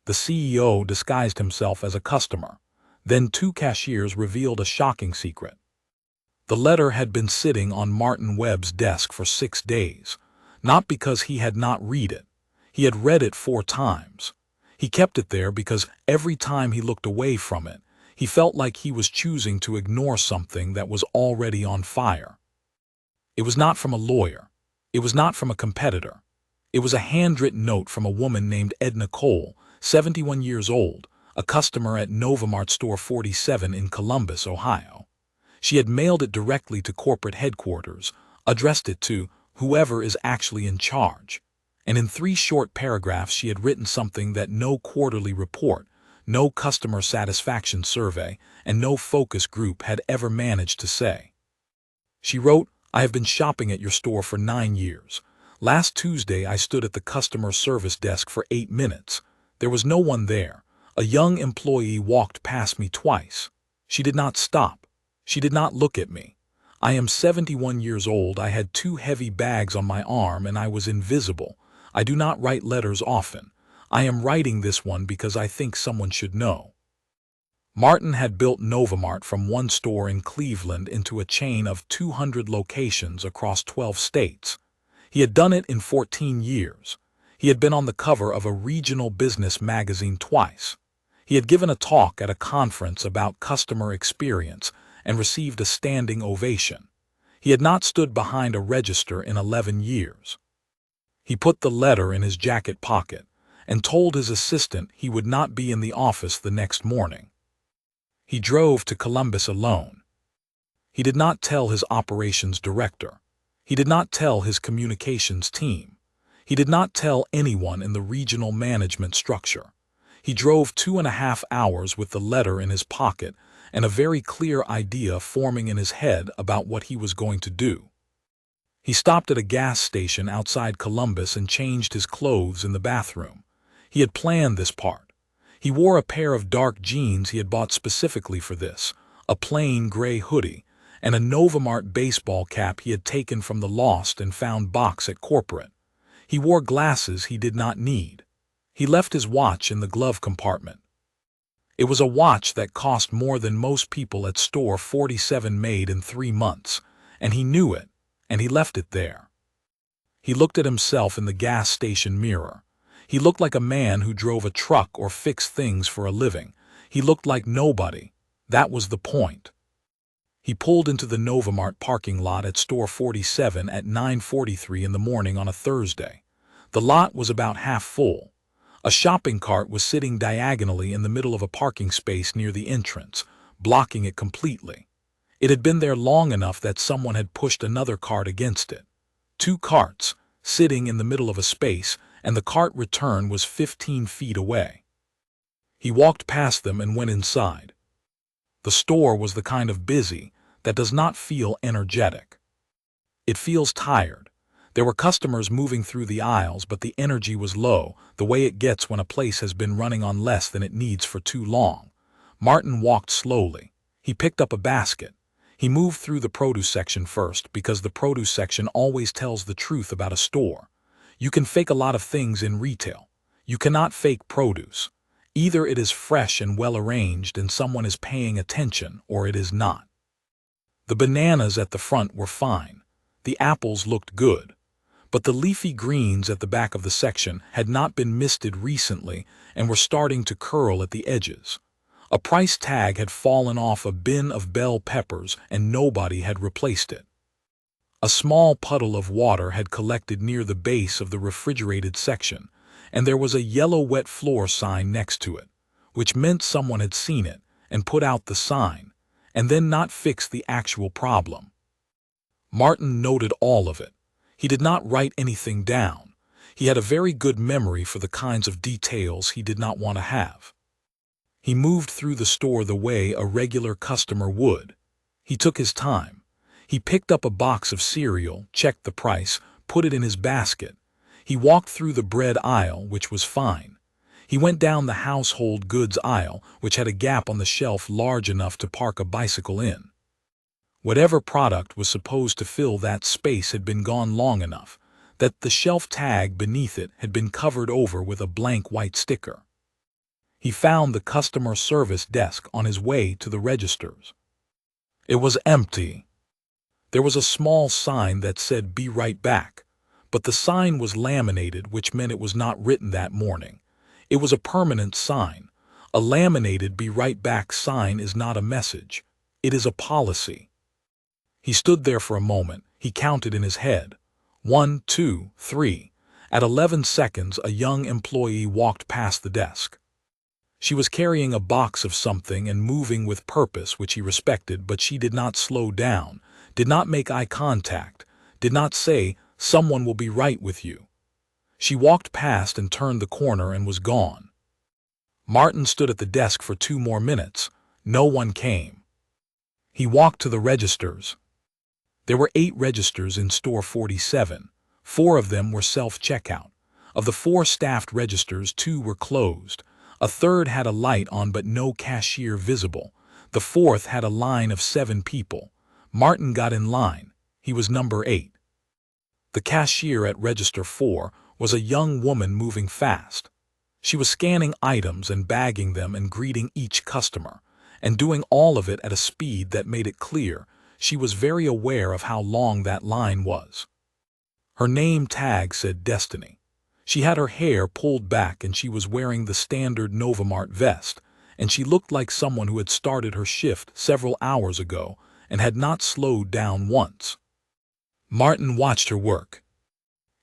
The CEO disguised himself as a customer. Then two cashiers revealed a shocking secret. The letter had been sitting on Martin Webb's desk for 6 days, not because he had not read it. He had read it 4 times. He kept it there because every time he looked away from it, he felt like he was choosing to ignore something that was already on fire. It was not from a lawyer. It was not from a competitor. It was a handwritten note from a woman named Edna Cole, 71 years old, a customer at Novamart Store 47 in Columbus, Ohio. She had mailed it directly to corporate headquarters, addressed it to whoever is actually in charge. And in 3 short paragraphs she had written something that no quarterly report, no customer satisfaction survey, and no focus group had ever managed to say. She wrote, "I have been shopping at your store for 9 years. Last Tuesday I stood at the customer service desk for 8 minutes. There was no one there. A young employee walked past me twice. She did not stop. She did not look at me. I am 71 years old. I had 2 heavy bags on my arm and I was invisible. I do not write letters often. I am writing this one because I think someone should know." Martin had built Novamart from one store in Cleveland into a chain of 200 locations across 12 states. He had done it in 14 years. He had been on the cover of a regional business magazine twice. He had given a talk at a conference about customer experience and received a standing ovation. He had not stood behind a register in 11 years. He put the letter in his jacket pocket and told his assistant he would not be in the office the next morning. He drove to Columbus alone. He did not tell his operations director. He did not tell his communications team. He did not tell anyone in the regional management structure. He drove 2.5 hours with the letter in his pocket and a very clear idea forming in his head about what he was going to do. He stopped at a gas station outside Columbus and changed his clothes in the bathroom. He had planned this part. He wore a pair of dark jeans he had bought specifically for this, a plain gray hoodie, and a Novamart baseball cap he had taken from the lost and found box at corporate. He wore glasses he did not need. He left his watch in the glove compartment. It was a watch that cost more than most people at store 47 made in 3 months, and he knew it, and he left it there. He looked at himself in the gas station mirror. He looked like a man who drove a truck or fixed things for a living. He looked like nobody. That was the point. He pulled into the Novamart parking lot at store 47 at 9:43 in the morning on a Thursday. The lot was about half full. A shopping cart was sitting diagonally in the middle of a parking space near the entrance, blocking it completely. It had been there long enough that someone had pushed another cart against it. 2 carts, sitting in the middle of a space, and the cart return was 15 feet away. He walked past them and went inside. The store was the kind of busy that does not feel energetic. It feels tired. There were customers moving through the aisles, but the energy was low, the way it gets when a place has been running on less than it needs for too long. Martin walked slowly. He picked up a basket. He moved through the produce section first because the produce section always tells the truth about a store. You can fake a lot of things in retail. You cannot fake produce. Either it is fresh and well arranged and someone is paying attention, or it is not. The bananas at the front were fine. The apples looked good. But the leafy greens at the back of the section had not been misted recently and were starting to curl at the edges. A price tag had fallen off a bin of bell peppers and nobody had replaced it. A small puddle of water had collected near the base of the refrigerated section, and there was a yellow wet floor sign next to it, which meant someone had seen it and put out the sign, and then not fixed the actual problem. Martin noted all of it. He did not write anything down. He had a very good memory for the kinds of details he did not want to have. He moved through the store the way a regular customer would. He took his time. He picked up a box of cereal, checked the price, put it in his basket. He walked through the bread aisle, which was fine. He went down the household goods aisle, which had a gap on the shelf large enough to park a bicycle in. Whatever product was supposed to fill that space had been gone long enough that the shelf tag beneath it had been covered over with a blank white sticker. He found the customer service desk on his way to the registers. It was empty. There was a small sign that said "Be right back," but the sign was laminated, which meant it was not written that morning. It was a permanent sign. A laminated "Be right back" sign is not a message. It is a policy. He stood there for a moment. He counted in his head. 1, 2, 3. At 11 seconds, a young employee walked past the desk. She was carrying a box of something and moving with purpose, which he respected, but she did not slow down, did not make eye contact, did not say, "Someone will be right with you." She walked past and turned the corner and was gone. Martin stood at the desk for 2 more minutes. No one came. He walked to the registers. There were 8 registers in store 47. 4 of them were self-checkout. Of the 4 staffed registers, 2 were closed. A third had a light on but no cashier visible. The 4th had a line of 7 people. Martin got in line. He was number 8. The cashier at register 4 was a young woman moving fast. She was scanning items and bagging them and greeting each customer, and doing all of it at a speed that made it clear she was very aware of how long that line was. Her name tag said Destiny. She had her hair pulled back and she was wearing the standard Novamart vest, and she looked like someone who had started her shift several hours ago and had not slowed down once. Martin watched her work.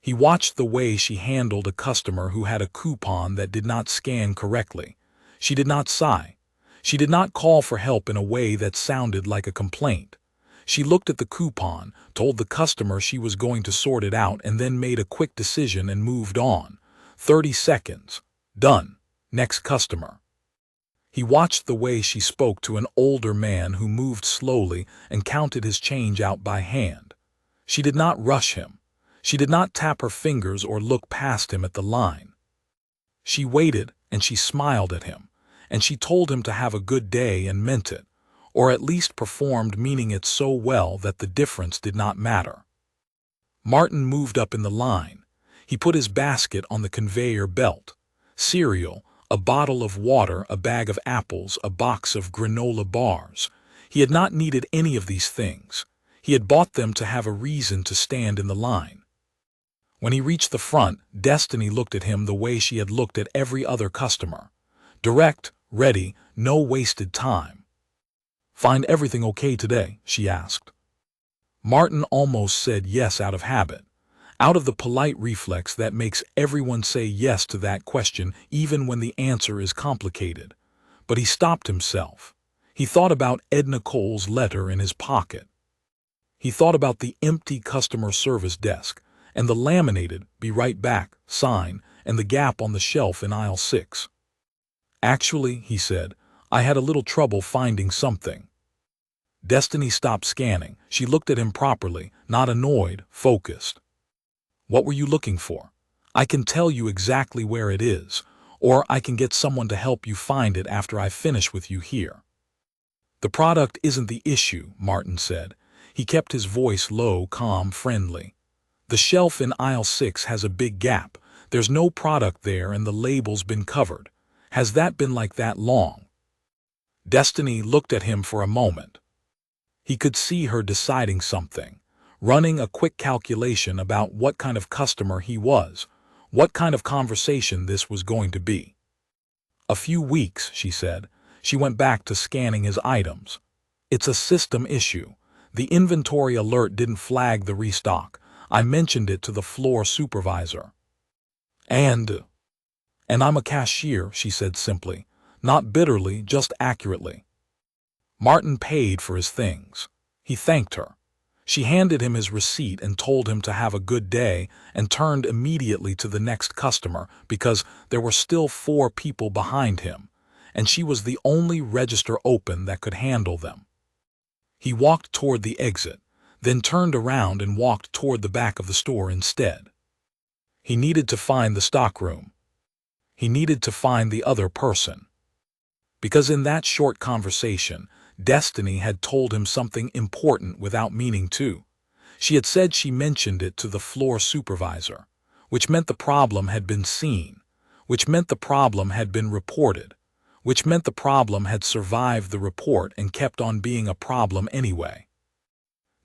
He watched the way she handled a customer who had a coupon that did not scan correctly. She did not sigh. She did not call for help in a way that sounded like a complaint. She looked at the coupon, told the customer she was going to sort it out, and then made a quick decision and moved on. 30 seconds. Done. Next customer. He watched the way she spoke to an older man who moved slowly and counted his change out by hand. She did not rush him. She did not tap her fingers or look past him at the line. She waited and she smiled at him, and she told him to have a good day and meant it, or at least performed meaning it so well that the difference did not matter. Martin moved up in the line. He put his basket on the conveyor belt. Cereal, a bottle of water, a bag of apples, a box of granola bars. He had not needed any of these things. He had bought them to have a reason to stand in the line. When he reached the front, Destiny looked at him the way she had looked at every other customer. Direct, ready, no wasted time. "Find everything okay today?" she asked. Martin almost said yes out of habit, out of the polite reflex that makes everyone say yes to that question even when the answer is complicated. But he stopped himself. He thought about Edna Cole's letter in his pocket. He thought about the empty customer service desk and the laminated "Be right back" sign and the gap on the shelf in aisle 6. "Actually," he said, "I had a little trouble finding something." Destiny stopped scanning. She looked at him properly, not annoyed, focused. "What were you looking for? I can tell you exactly where it is, or I can get someone to help you find it after I finish with you here." "The product isn't the issue," Martin said. He kept his voice low, calm, friendly. "The shelf in aisle 6 has a big gap. There's no product there and the label's been covered. Has that been like that long?" Destiny looked at him for a moment. He could see her deciding something, running a quick calculation about what kind of customer he was, what kind of conversation this was going to be. "A few weeks," she said. She went back to scanning his items. "It's a system issue. The inventory alert didn't flag the restock. I mentioned it to the floor supervisor. And I'm a cashier," she said simply, not bitterly, just accurately. Martin paid for his things. He thanked her. She handed him his receipt and told him to have a good day and turned immediately to the next customer because there were still 4 people behind him, and she was the only register open that could handle them. He walked toward the exit, then turned around and walked toward the back of the store instead. He needed to find the stockroom. He needed to find the other person. Because in that short conversation, Destiny had told him something important without meaning to. She had said she mentioned it to the floor supervisor, which meant the problem had been seen, which meant the problem had been reported, which meant the problem had survived the report and kept on being a problem anyway.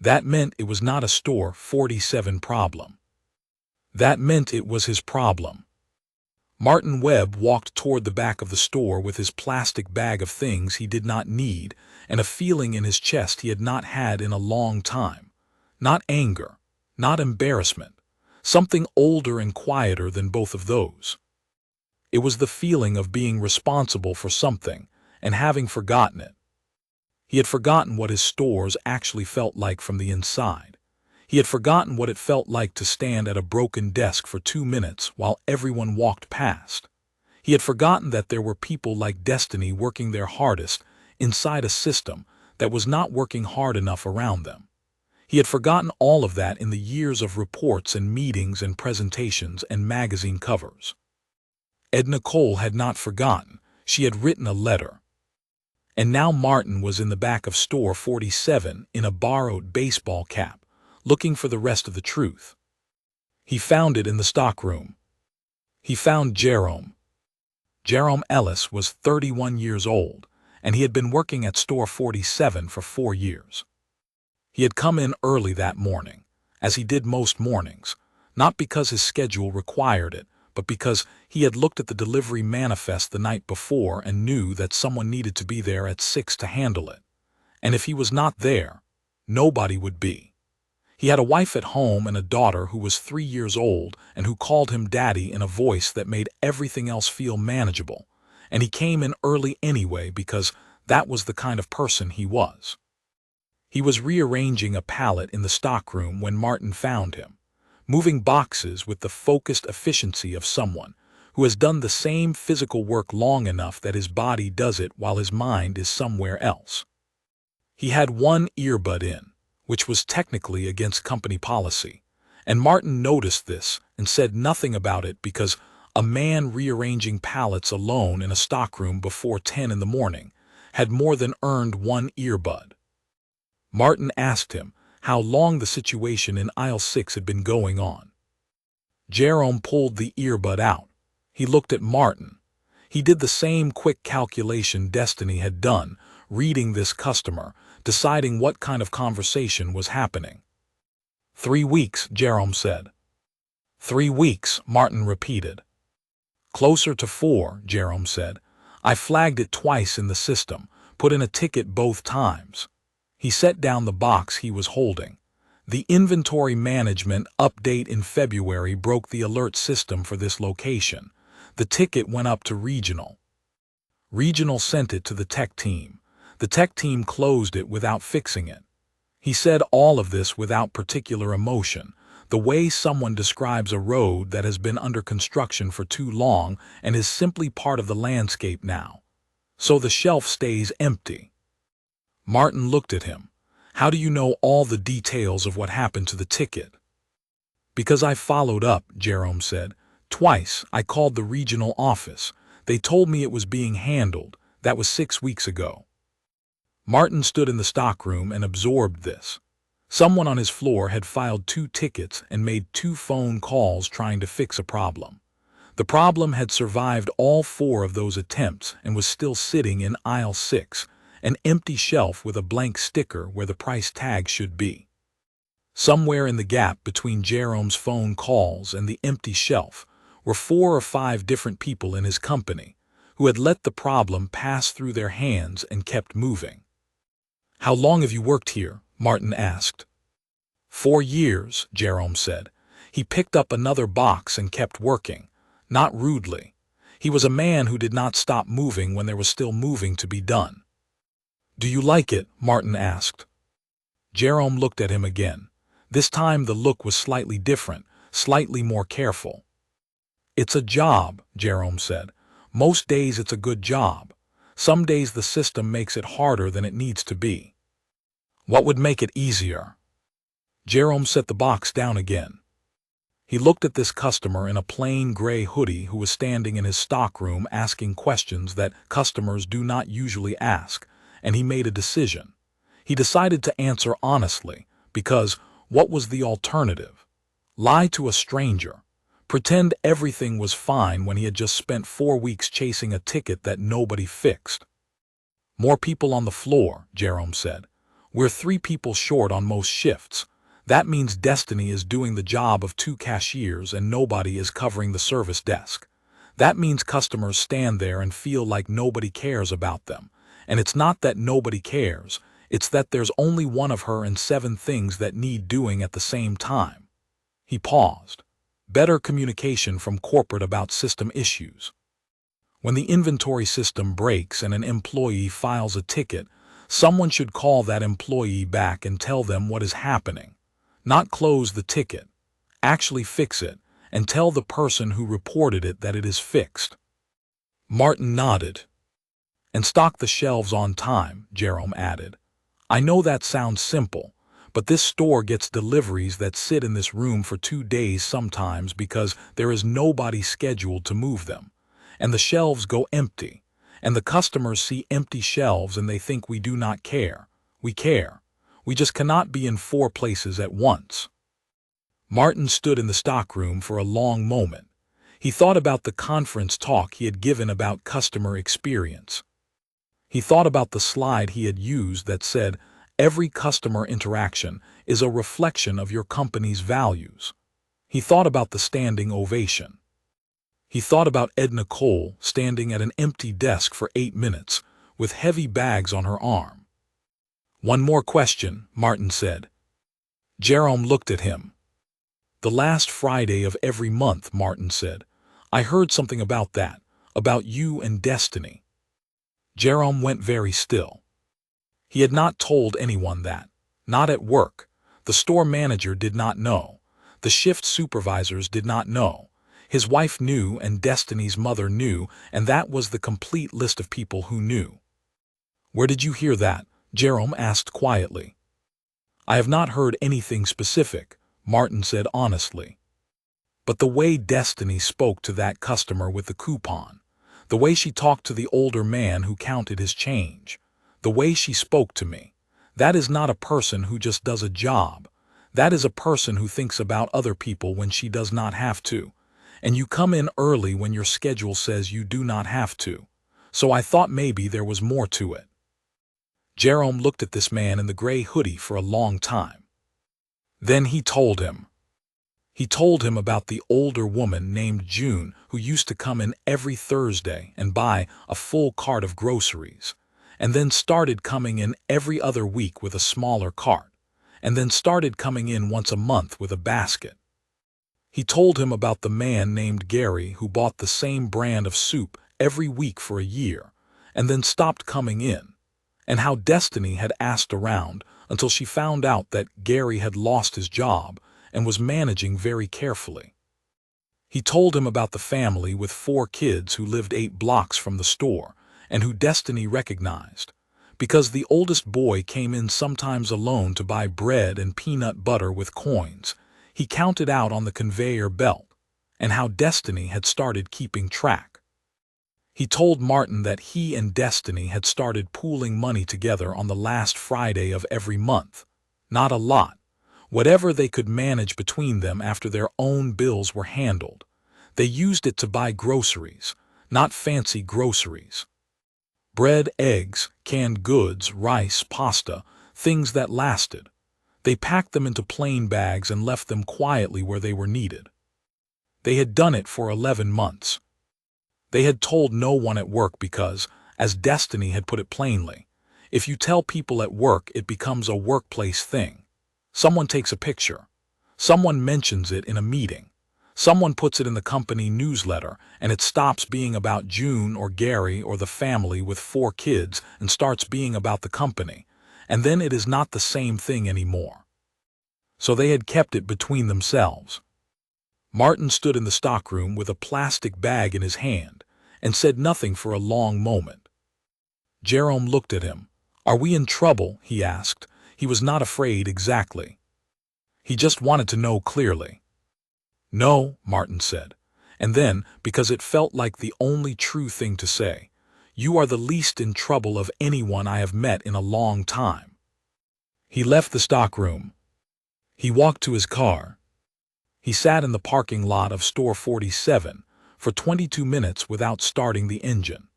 That meant it was not a store 47 problem. That meant it was his problem. Martin Webb walked toward the back of the store with his plastic bag of things he did not need and a feeling in his chest he had not had in a long time. Not anger, not embarrassment, something older and quieter than both of those. It was the feeling of being responsible for something and having forgotten it. He had forgotten what his stores actually felt like from the inside. He had forgotten what it felt like to stand at a broken desk for 2 minutes while everyone walked past. He had forgotten that there were people like Destiny working their hardest inside a system that was not working hard enough around them. He had forgotten all of that in the years of reports and meetings and presentations and magazine covers. Edna Cole had not forgotten. She had written a letter. And now Martin was in the back of store 47 in a borrowed baseball cap, looking for the rest of the truth. He found it in the stockroom. He found Jerome. Jerome Ellis was 31 years old, and he had been working at store 47 for 4 years. He had come in early that morning, as he did most mornings, not because his schedule required it, but because he had looked at the delivery manifest the night before and knew that someone needed to be there at 6 to handle it. And if he was not there, nobody would be. He had a wife at home and a daughter who was 3 years old and who called him Daddy in a voice that made everything else feel manageable, and he came in early anyway because that was the kind of person he was. He was rearranging a pallet in the stockroom when Martin found him, moving boxes with the focused efficiency of someone who has done the same physical work long enough that his body does it while his mind is somewhere else. He had one earbud in, which was technically against company policy, and Martin noticed this and said nothing about it because a man rearranging pallets alone in a stockroom before 10 in the morning had more than earned one earbud. Martin asked him how long the situation in aisle 6 had been going on. Jerome pulled the earbud out. He looked at Martin. He did the same quick calculation Destiny had done, reading this customer, deciding what kind of conversation was happening. 3 weeks, Jerome said. 3 weeks, Martin repeated. Closer to 4, Jerome said. I flagged it twice in the system, put in a ticket both times. He set down the box he was holding. The inventory management update in February broke the alert system for this location. The ticket went up to regional. Regional sent it to the tech team. The tech team closed it without fixing it. He said all of this without particular emotion, the way someone describes a road that has been under construction for too long and is simply part of the landscape now. So the shelf stays empty. Martin looked at him. How do you know all the details of what happened to the ticket? Because I followed up, Jerome said. Twice I called the regional office. They told me it was being handled. That was 6 weeks ago. Martin stood in the stockroom and absorbed this. Someone on his floor had filed 2 tickets and made 2 phone calls trying to fix a problem. The problem had survived all 4 of those attempts and was still sitting in aisle 6, an empty shelf with a blank sticker where the price tag should be. Somewhere in the gap between Jerome's phone calls and the empty shelf were 4 or 5 different people in his company who had let the problem pass through their hands and kept moving. How long have you worked here? Martin asked. 4 years, Jerome said. He picked up another box and kept working, not rudely. He was a man who did not stop moving when there was still moving to be done. Do you like it? Martin asked. Jerome looked at him again. This time the look was slightly different, slightly more careful. It's a job, Jerome said. Most days it's a good job. Some days the system makes it harder than it needs to be. What would make it easier? Jerome set the box down again. He looked at this customer in a plain gray hoodie who was standing in his stockroom asking questions that customers do not usually ask, and he made a decision. He decided to answer honestly, because what was the alternative? Lie to a stranger, Pretend everything was fine when he had just spent 4 weeks chasing a ticket that nobody fixed. More people on the floor, Jerome said. We're 3 people short on most shifts. That means Destiny is doing the job of 2 cashiers and nobody is covering the service desk. That means customers stand there and feel like nobody cares about them. And it's not that nobody cares, it's that there's only one of her and 7 things that need doing at the same time. He paused. Better communication from corporate about system issues. When the inventory system breaks and an employee files a ticket, someone should call that employee back and tell them what is happening. Not close the ticket. Actually fix it, and tell the person who reported it that it is fixed. Martin nodded. And stock the shelves on time, Jerome added. I know that sounds simple, but this store gets deliveries that sit in this room for 2 days sometimes because there is nobody scheduled to move them. And the shelves go empty, and the customers see empty shelves and they think we do not care. We care. We just cannot be in 4 places at once. Martin stood in the stockroom for a long moment. He thought about the conference talk he had given about customer experience. He thought about the slide he had used that said, every customer interaction is a reflection of your company's values. He thought about the standing ovation. He thought about Edna Cole standing at an empty desk for 8 minutes, with heavy bags on her arm. One more question, Martin said. Jerome looked at him. The last Friday of every month, Martin said. I heard something about that, about you and Destiny. Jerome went very still. He had not told anyone that. Not at work. The store manager did not know. The shift supervisors did not know. His wife knew and Destiny's mother knew, and that was the complete list of people who knew. Where did you hear that? Jerome asked quietly. I have not heard anything specific, Martin said honestly. But the way Destiny spoke to that customer with the coupon, the way she talked to the older man who counted his change, the way she spoke to me, that is not a person who just does a job. That is a person who thinks about other people when she does not have to. And you come in early when your schedule says you do not have to. So I thought maybe there was more to it. Jerome looked at this man in the gray hoodie for a long time. Then he told him. He told him about the older woman named June who used to come in every Thursday and buy a full cart of groceries, and then started coming in every other week with a smaller cart, and then started coming in once a month with a basket. He told him about the man named Gary who bought the same brand of soup every week for a year, and then stopped coming in, and how Destiny had asked around until she found out that Gary had lost his job and was managing very carefully. He told him about the family with 4 kids who lived 8 blocks from the store and who Destiny recognized, because the oldest boy came in sometimes alone to buy bread and peanut butter with coins he counted out on the conveyor belt, and how Destiny had started keeping track. He told Martin that he and Destiny had started pooling money together on the last Friday of every month. Not a lot. Whatever they could manage between them after their own bills were handled. They used it to buy groceries, not fancy groceries. Bread, eggs, canned goods, rice, pasta, things that lasted. They packed them into plain bags and left them quietly where they were needed. They had done it for 11 months. They had told no one at work because, as Destiny had put it plainly, if you tell people at work it becomes a workplace thing. Someone takes a picture. Someone mentions it in a meeting. Someone puts it in the company newsletter and it stops being about June or Gary or the family with 4 kids and starts being about the company. And then it is not the same thing anymore. So they had kept it between themselves. Martin stood in the stockroom with a plastic bag in his hand and said nothing for a long moment. Jerome looked at him. Are we in trouble? He asked. He was not afraid exactly. He just wanted to know clearly. No, Martin said. And then, because it felt like the only true thing to say, you are the least in trouble of anyone I have met in a long time. He left the stockroom. He walked to his car. He sat in the parking lot of store 47 for 22 minutes without starting the engine.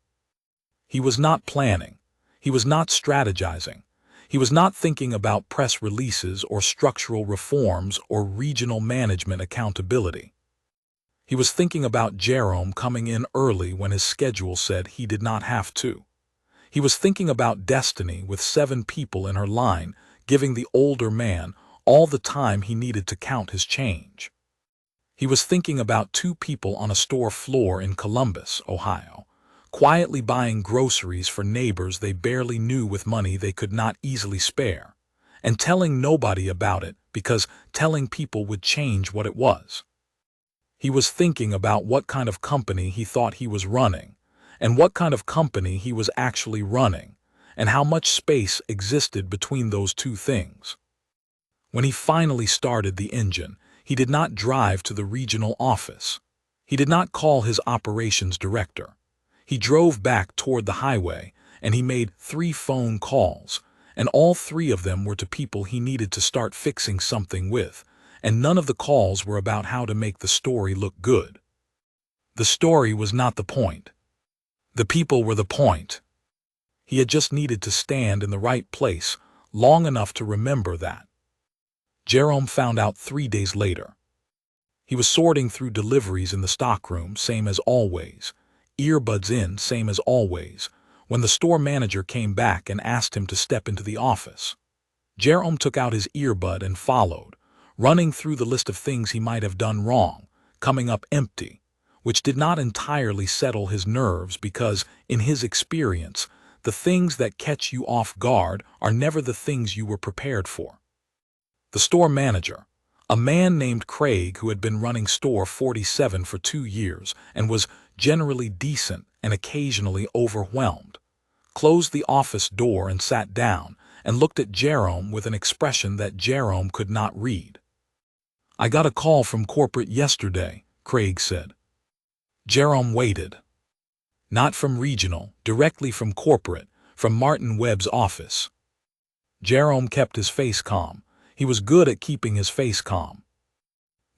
He was not planning. He was not strategizing. He was not thinking about press releases or structural reforms or regional management accountability. He was thinking about Jerome coming in early when his schedule said he did not have to. He was thinking about Destiny with 7 people in her line, giving the older man all the time he needed to count his change. He was thinking about 2 people on a store floor in Columbus, Ohio, quietly buying groceries for neighbors they barely knew with money they could not easily spare, and telling nobody about it because telling people would change what it was. He was thinking about what kind of company he thought he was running, and what kind of company he was actually running, and how much space existed between those 2 things. When he finally started the engine, he did not drive to the regional office. He did not call his operations director. He drove back toward the highway, and he made 3 phone calls, and all 3 of them were to people he needed to start fixing something with, and none of the calls were about how to make the story look good. The story was not the point. The people were the point. He had just needed to stand in the right place long enough to remember that. Jerome found out 3 days later. He was sorting through deliveries in the stockroom, same as always, earbuds in, same as always, when the store manager came back and asked him to step into the office. Jerome took out his earbud and followed, running through the list of things he might have done wrong, coming up empty, which did not entirely settle his nerves because, in his experience, the things that catch you off guard are never the things you were prepared for. The store manager, a man named Craig who had been running store 47 for 2 years and was generally decent and occasionally overwhelmed, closed the office door and sat down and looked at Jerome with an expression that Jerome could not read. "I got a call from corporate yesterday," Craig said. Jerome waited. "Not from regional, directly from corporate, from Martin Webb's office." Jerome kept his face calm. He was good at keeping his face calm.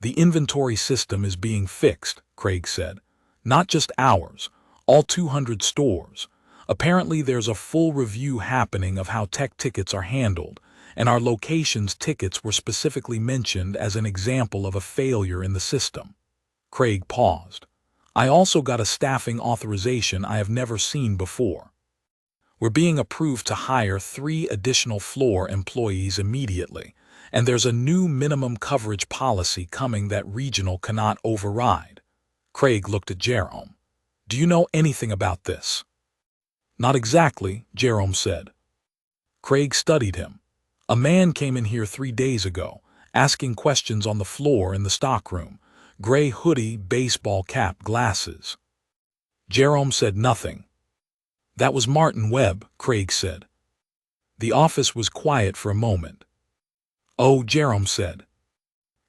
"The inventory system is being fixed," Craig said. "Not just ours, all 200 stores. Apparently there's a full review happening of how tech tickets are handled, and our location's tickets were specifically mentioned as an example of a failure in the system." Craig paused. "I also got a staffing authorization I have never seen before. We're being approved to hire 3 additional floor employees immediately, and there's a new minimum coverage policy coming that regional cannot override." Craig looked at Jerome. "Do you know anything about this?" "Not exactly," Jerome said. Craig studied him. "A man came in here 3 days ago, asking questions on the floor in the stockroom. Gray hoodie, baseball cap, glasses." Jerome said nothing. "That was Martin Webb," Craig said. The office was quiet for a moment. "Oh," Jerome said.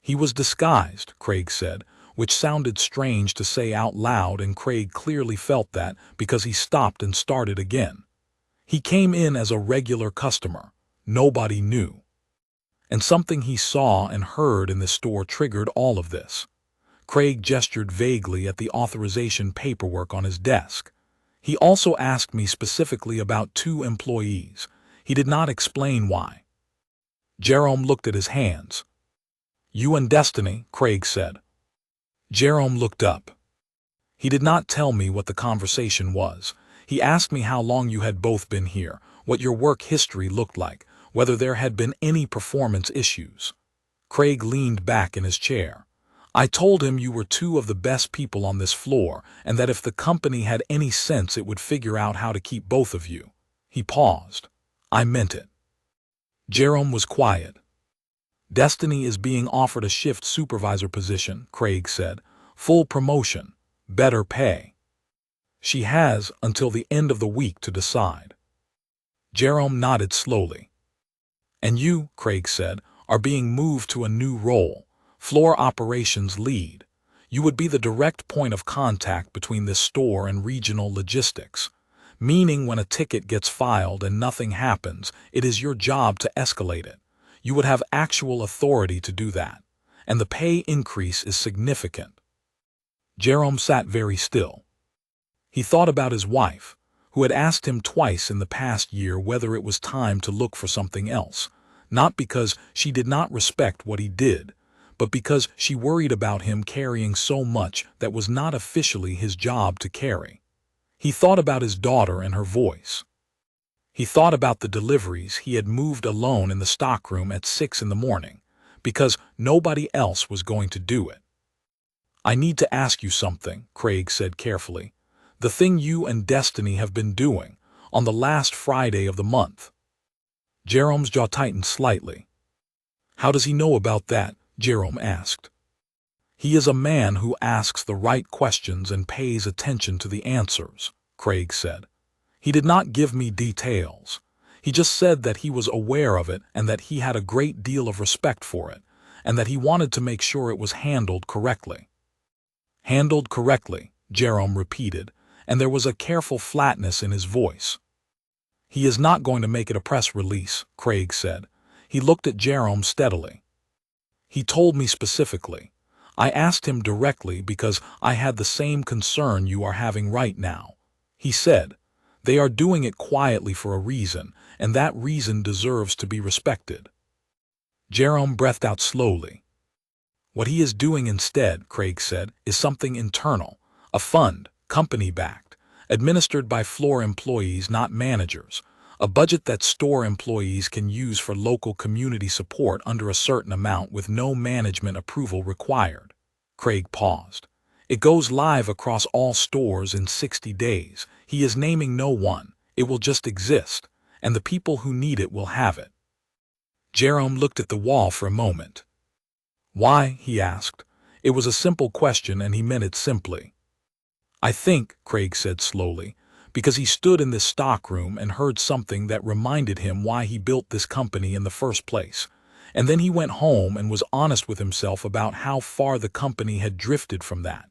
"He was disguised," Craig said, which sounded strange to say out loud, and Craig clearly felt that because he stopped and started again. "He came in as a regular customer. Nobody knew." And something he saw and heard in the store triggered all of this. Craig gestured vaguely at the authorization paperwork on his desk. "He also asked me specifically about 2 employees. He did not explain why." Jerome looked at his hands. "You and Destiny," Craig said. Jerome looked up. "He did not tell me what the conversation was. He asked me how long you had both been here, what your work history looked like, whether there had been any performance issues." Craig leaned back in his chair. "I told him you were 2 of the best people on this floor, and that if the company had any sense it would figure out how to keep both of you." He paused. "I meant it." Jerome was quiet. "Destiny is being offered a shift supervisor position," Craig said. "Full promotion, better pay. She has until the end of the week to decide." Jerome nodded slowly. "And you," Craig said, "are being moved to a new role. Floor operations lead. You would be the direct point of contact between this store and regional logistics, meaning when a ticket gets filed and nothing happens, it is your job to escalate it. You would have actual authority to do that. and the pay increase is significant. Jerome sat very still. He thought about his wife, who had asked him twice in the past year whether it was time to look for something else, not because she did not respect what he did, but because she worried about him carrying so much that was not officially his job to carry. He thought about his daughter and her voice. He thought about the deliveries he had moved alone in the stockroom at 6 in the morning, because nobody else was going to do it. "I need to ask you something," Craig said carefully. "The thing you and Destiny have been doing, on the last Friday of the month." Jerome's jaw tightened slightly. "How does he know about that?" Jerome asked. "He is a man who asks the right questions and pays attention to the answers," Craig said. "He did not give me details. He just said that he was aware of it and that he had a great deal of respect for it, and that he wanted to make sure it was handled correctly." "Handled correctly," Jerome repeated, and there was a careful flatness in his voice. "He is not going to make it a press release," Craig said. He looked at Jerome steadily. "He told me specifically. I asked him directly because I had the same concern you are having right now. He said, 'They are doing it quietly for a reason, and that reason deserves to be respected.'" Jerome breathed out slowly. "What he is doing instead," Craig said, "is something internal, a fund, company-backed, administered by floor employees, not managers, a budget that store employees can use for local community support under a certain amount with no management approval required." Craig paused. "It goes live across all stores in 60 days. He is naming no one. It will just exist, and the people who need it will have it." Jerome looked at the wall for a moment. "Why?" he asked. It was a simple question and he meant it simply. "I think," Craig said slowly, "because he stood in this stockroom and heard something that reminded him why he built this company in the first place, and then he went home and was honest with himself about how far the company had drifted from that."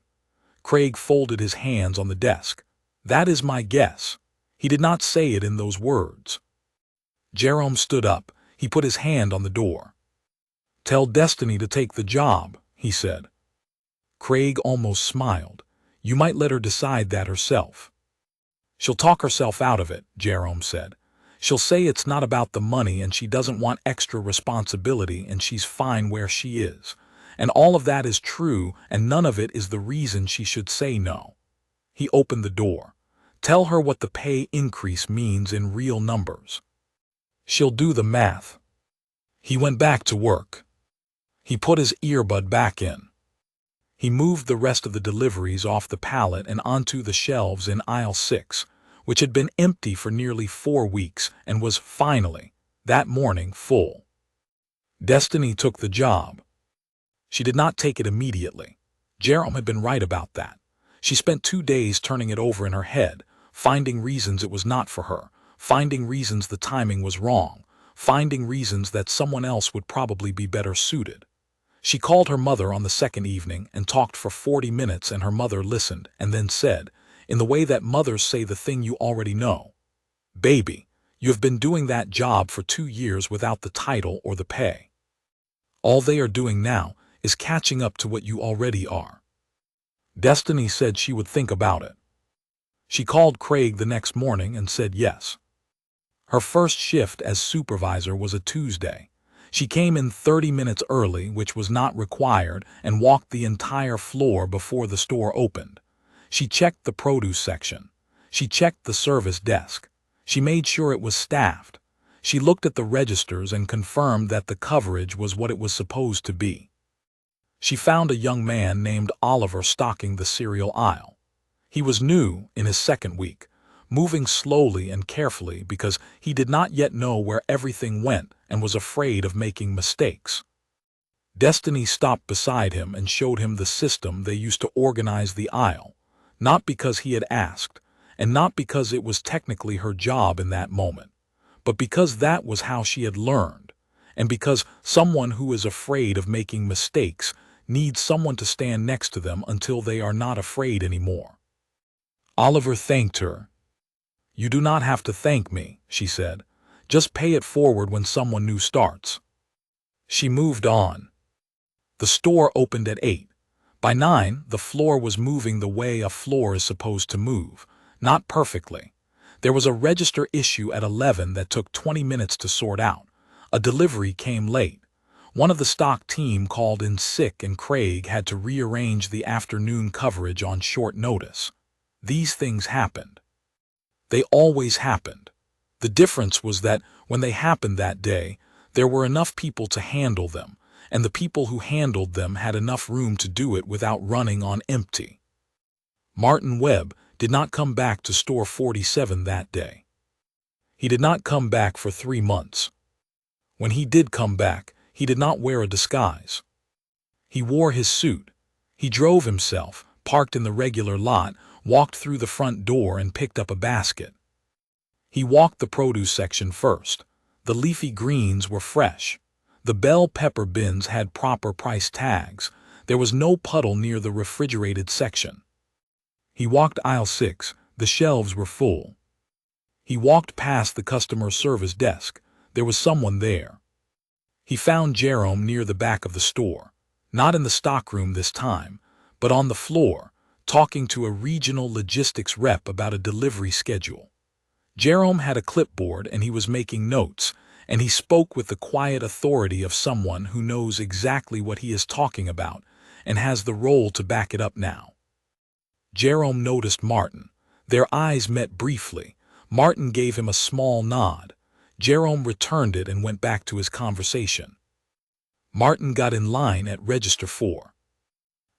Craig folded his hands on the desk. "That is my guess. He did not say it in those words." Jerome stood up. He put his hand on the door. "Tell Destiny to take the job," he said. Craig almost smiled. "You might let her decide that herself." "She'll talk herself out of it," Jerome said. "She'll say it's not about the money and she doesn't want extra responsibility and she's fine where she is. And all of that is true and none of it is the reason she should say no." He opened the door. "Tell her what the pay increase means in real numbers. She'll do the math." He went back to work. He put his earbud back in. He moved the rest of the deliveries off the pallet and onto the shelves in aisle 6, which had been empty for nearly 4 weeks and was finally, that morning, full. Destiny took the job. She did not take it immediately. Jerome had been right about that. She spent 2 days turning it over in her head, finding reasons it was not for her, finding reasons the timing was wrong, finding reasons that someone else would probably be better suited. She called her mother on the second evening and talked for 40 minutes, and her mother listened and then said, in the way that mothers say the thing you already know, "Baby, you have been doing that job for 2 years without the title or the pay. All they are doing now is catching up to what you already are." Destiny said she would think about it. She called Craig the next morning and said yes. Her first shift as supervisor was a Tuesday. She came in 30 minutes early, which was not required, and walked the entire floor before the store opened. She checked the produce section. She checked the service desk. She made sure it was staffed. She looked at the registers and confirmed that the coverage was what it was supposed to be. She found a young man named Oliver stocking the cereal aisle. He was new in his second week, moving slowly and carefully because he did not yet know where everything went and was afraid of making mistakes. Destiny stopped beside him and showed him the system they used to organize the aisle, not because he had asked, and not because it was technically her job in that moment, but because that was how she had learned, and because someone who is afraid of making mistakes needs someone to stand next to them until they are not afraid anymore. Oliver thanked her. "You do not have to thank me," she said. "Just pay it forward when someone new starts." She moved on. The store opened at 8. By 9, the floor was moving the way a floor is supposed to move, not perfectly. There was a register issue at 11 that took 20 minutes to sort out. A delivery came late. One of the stock team called in sick and Craig had to rearrange the afternoon coverage on short notice. These things happened. They always happened. The difference was that when they happened that day, there were enough people to handle them, and the people who handled them had enough room to do it without running on empty. Martin Webb did not come back to store 47 that day. He did not come back for 3 months. When he did come back, he did not wear a disguise. He wore his suit. He drove himself, parked in the regular lot, walked through the front door and picked up a basket. He walked the produce section first. The leafy greens were fresh. The bell pepper bins had proper price tags. There was no puddle near the refrigerated section. He walked aisle 6. The shelves were full. He walked past the customer service desk. There was someone there. He found Jerome near the back of the store, not in the stockroom this time, but on the floor, talking to a regional logistics rep about a delivery schedule. Jerome had a clipboard and he was making notes, and he spoke with the quiet authority of someone who knows exactly what he is talking about and has the role to back it up now. Jerome noticed Martin. Their eyes met briefly. Martin gave him a small nod. Jerome returned it and went back to his conversation. Martin got in line at register 4.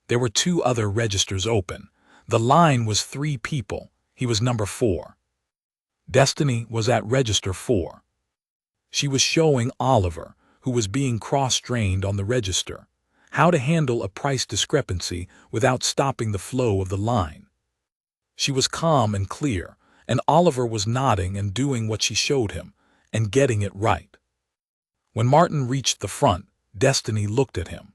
There were 2 other registers open. The line was 3 people. He was number 4. Destiny was at register 4. She was showing Oliver, who was being cross-trained on the register, how to handle a price discrepancy without stopping the flow of the line. She was calm and clear, and Oliver was nodding and doing what she showed him, and getting it right. When Martin reached the front, Destiny looked at him.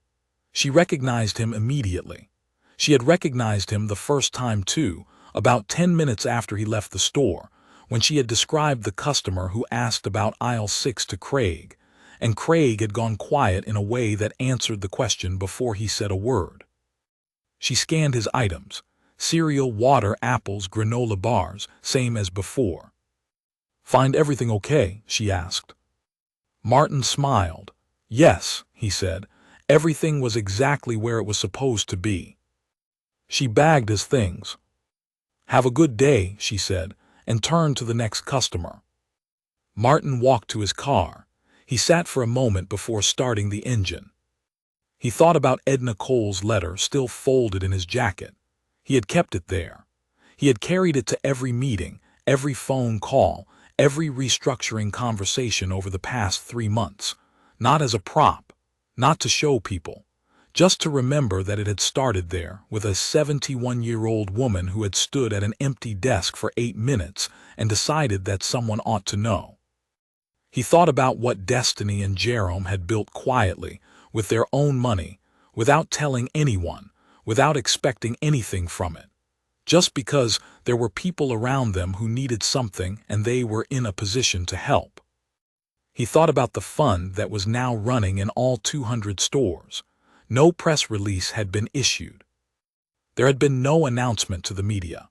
She recognized him immediately. She had recognized him the first time too, about 10 minutes after he left the store, when she had described the customer who asked about aisle 6 to Craig, and Craig had gone quiet in a way that answered the question before he said a word. She scanned his items: cereal, water, apples, granola bars, same as before. "Find everything okay?" she asked. Martin smiled. "Yes," he said, "everything was exactly where it was supposed to be." She bagged his things. "Have a good day," she said, and turned to the next customer. Martin walked to his car. He sat for a moment before starting the engine. He thought about Edna Cole's letter still folded in his jacket. He had kept it there. He had carried it to every meeting, every phone call, every restructuring conversation over the past 3 months, not as a prop, not to show people, just to remember that it had started there with a 71-year-old woman who had stood at an empty desk for 8 minutes and decided that someone ought to know. He thought about what Destiny and Jerome had built quietly, with their own money, without telling anyone, without expecting anything from it, just because there were people around them who needed something and they were in a position to help. He thought about the fund that was now running in all 200 stores. No press release had been issued. There had been no announcement to the media.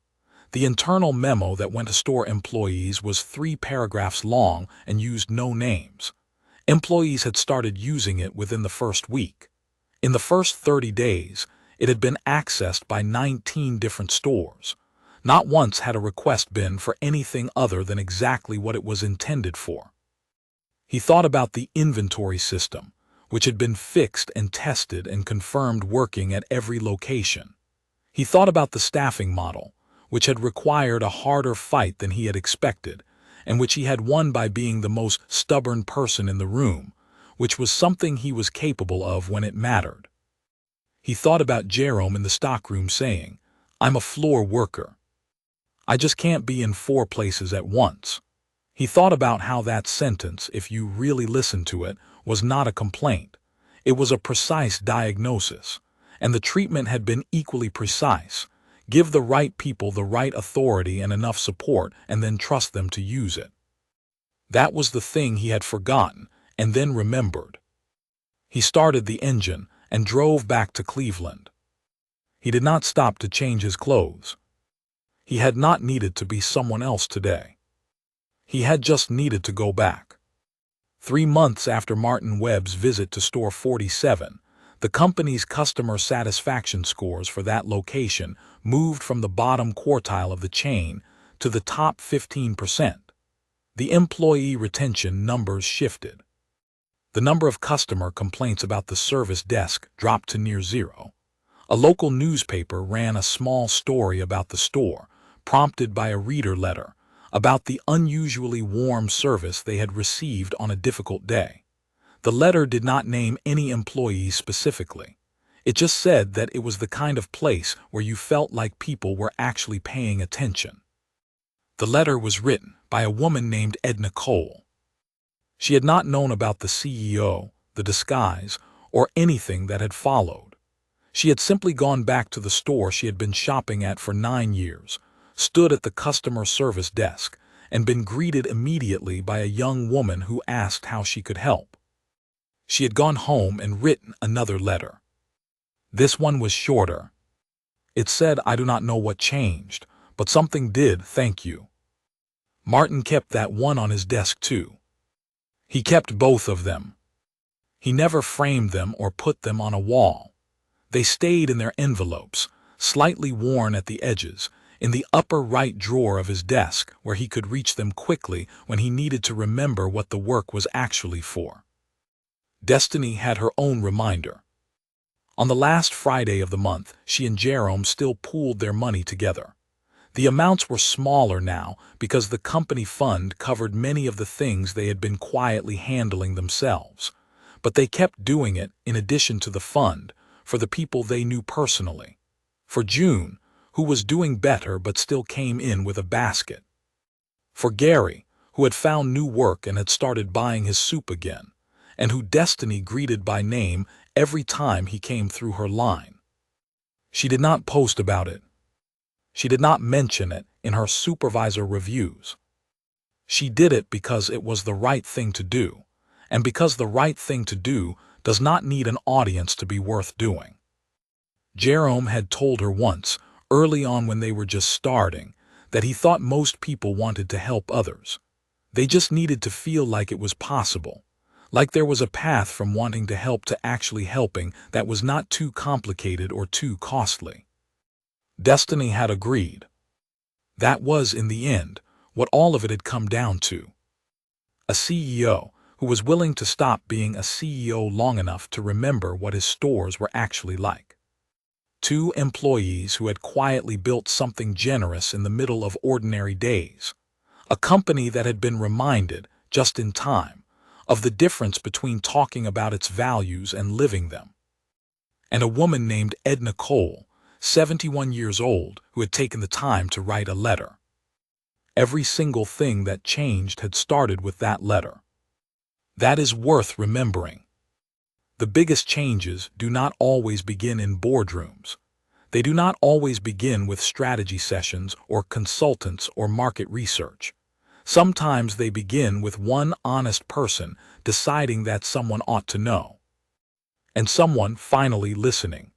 The internal memo that went to store employees was 3 paragraphs long and used no names. Employees had started using it within the first week. In the first 30 days, it had been accessed by 19 different stores. Not once had a request been for anything other than exactly what it was intended for. He thought about the inventory system, which had been fixed and tested and confirmed working at every location. He thought about the staffing model, which had required a harder fight than he had expected, and which he had won by being the most stubborn person in the room, which was something he was capable of when it mattered. He thought about Jerome in the stockroom saying, "I'm a floor worker. I just can't be in 4 places at once." He thought about how that sentence, if you really listened to it, was not a complaint. It was a precise diagnosis, and the treatment had been equally precise. Give the right people the right authority and enough support, and then trust them to use it. That was the thing he had forgotten, and then remembered. He started the engine, and drove back to Cleveland. He did not stop to change his clothes. He had not needed to be someone else today. He had just needed to go back. 3 months after Martin Webb's visit to Store 47, the company's customer satisfaction scores for that location moved from the bottom quartile of the chain to the top 15%. The employee retention numbers shifted. The number of customer complaints about the service desk dropped to near zero. A local newspaper ran a small story about the store, prompted by a reader letter, about the unusually warm service they had received on a difficult day. The letter did not name any employees specifically. It just said that it was the kind of place where you felt like people were actually paying attention. The letter was written by a woman named Edna Cole. She had not known about the CEO, the disguise, or anything that had followed. She had simply gone back to the store she had been shopping at for 9 years, stood at the customer service desk, and been greeted immediately by a young woman who asked how she could help. She had gone home and written another letter. This one was shorter. It said, "I do not know what changed, but something did, thank you." Martin kept that one on his desk too. He kept both of them. He never framed them or put them on a wall. They stayed in their envelopes, slightly worn at the edges, in the upper right drawer of his desk where he could reach them quickly when he needed to remember what the work was actually for. Destiny had her own reminder. On the last Friday of the month, she and Jerome still pooled their money together. The amounts were smaller now because the company fund covered many of the things they had been quietly handling themselves, but they kept doing it in addition to the fund for the people they knew personally. For June, who was doing better but still came in with a basket. For Gary, who had found new work and had started buying his soup again, and who Destiny greeted by name every time he came through her line. She did not post about it. She did not mention it in her supervisor reviews. She did it because it was the right thing to do, and because the right thing to do does not need an audience to be worth doing. Jerome had told her once, early on when they were just starting, that he thought most people wanted to help others. They just needed to feel like it was possible, like there was a path from wanting to help to actually helping that was not too complicated or too costly. Destiny had agreed. That was, in the end, what all of it had come down to. A CEO who was willing to stop being a CEO long enough to remember what his stores were actually like. 2 employees who had quietly built something generous in the middle of ordinary days. A company that had been reminded, just in time, of the difference between talking about its values and living them. And a woman named Edna Cole, 71 years old, who had taken the time to write a letter. Every single thing that changed had started with that letter. That is worth remembering. The biggest changes do not always begin in boardrooms. They do not always begin with strategy sessions or consultants or market research. Sometimes they begin with one honest person deciding that someone ought to know. And someone finally listening.